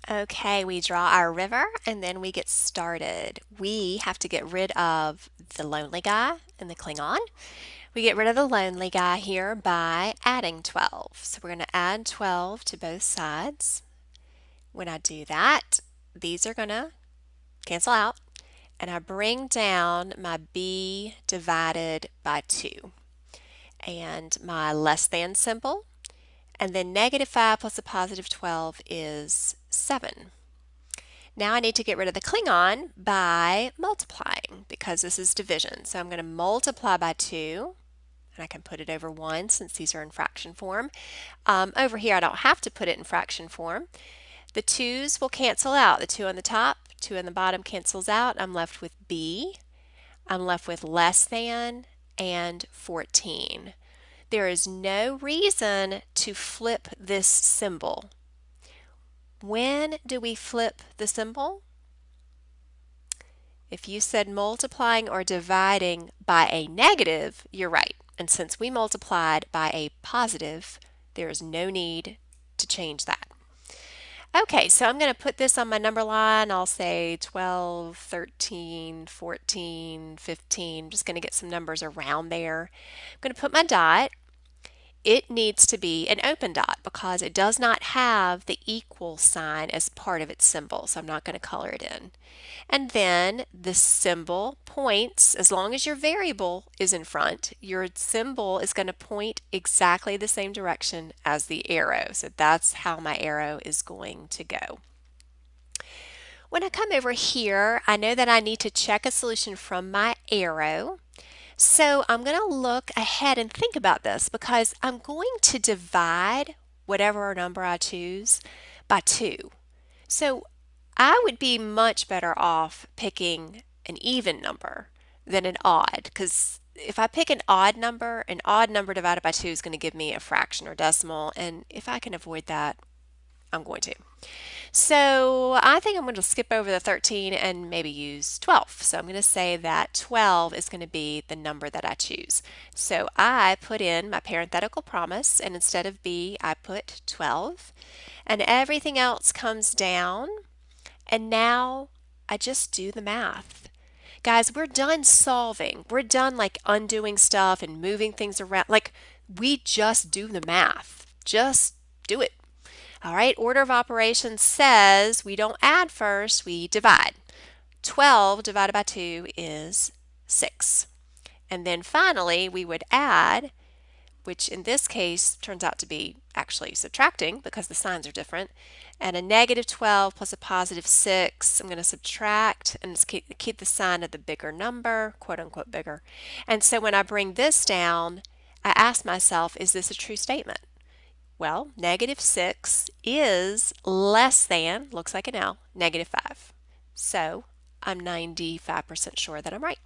Okay, we draw our river and then we get started. We have to get rid of the lonely guy and the Klingon. We get rid of the lonely guy here by adding 12. So we're going to add 12 to both sides. When I do that, these are going to cancel out and I bring down my b divided by 2 and my less than symbol, and then negative 5 plus a positive 12 is 7. Now I need to get rid of the Klingon by multiplying because this is division. So I'm going to multiply by 2, and I can put it over 1 since these are in fraction form. Over here I don't have to put it in fraction form. The 2's will cancel out. The 2 on the top, 2 on the bottom cancels out. I'm left with b. I'm left with less than and 14. There is no reason to flip this symbol. When do we flip the symbol? If you said multiplying or dividing by a negative, you're right. And since we multiplied by a positive, there is no need to change that. Okay, so I'm going to put this on my number line. I'll say 12, 13, 14, 15. I'm just going to get some numbers around there. I'm going to put my dot. It needs to be an open dot because it does not have the equal sign as part of its symbol, so I'm not going to color it in. And then the symbol points, as long as your variable is in front, your symbol is going to point exactly the same direction as the arrow. So that's how my arrow is going to go. When I come over here, I know that I need to check a solution from my arrow. So I'm going to look ahead and think about this because I'm going to divide whatever number I choose by 2. So I would be much better off picking an even number than an odd, because if I pick an odd number divided by 2 is going to give me a fraction or decimal, and if I can avoid that, I'm going to. So I think I'm going to skip over the 13 and maybe use 12. So I'm going to say that 12 is going to be the number that I choose. So I put in my parenthetical promise, and instead of b, I put 12. And everything else comes down, and now I just do the math. Guys, we're done solving. We're done like undoing stuff and moving things around. Like, we just do the math. Just do it. All right, order of operations says we don't add first, we divide. 12 divided by 2 is 6. And then finally, we would add, which in this case turns out to be actually subtracting because the signs are different. And a negative 12 plus a positive 6, I'm going to subtract and just keep the sign of the bigger number, quote unquote bigger. And so when I bring this down, I ask myself, is this a true statement? Well, negative 6 is less than, looks like an L, negative 5. So I'm 95% sure that I'm right.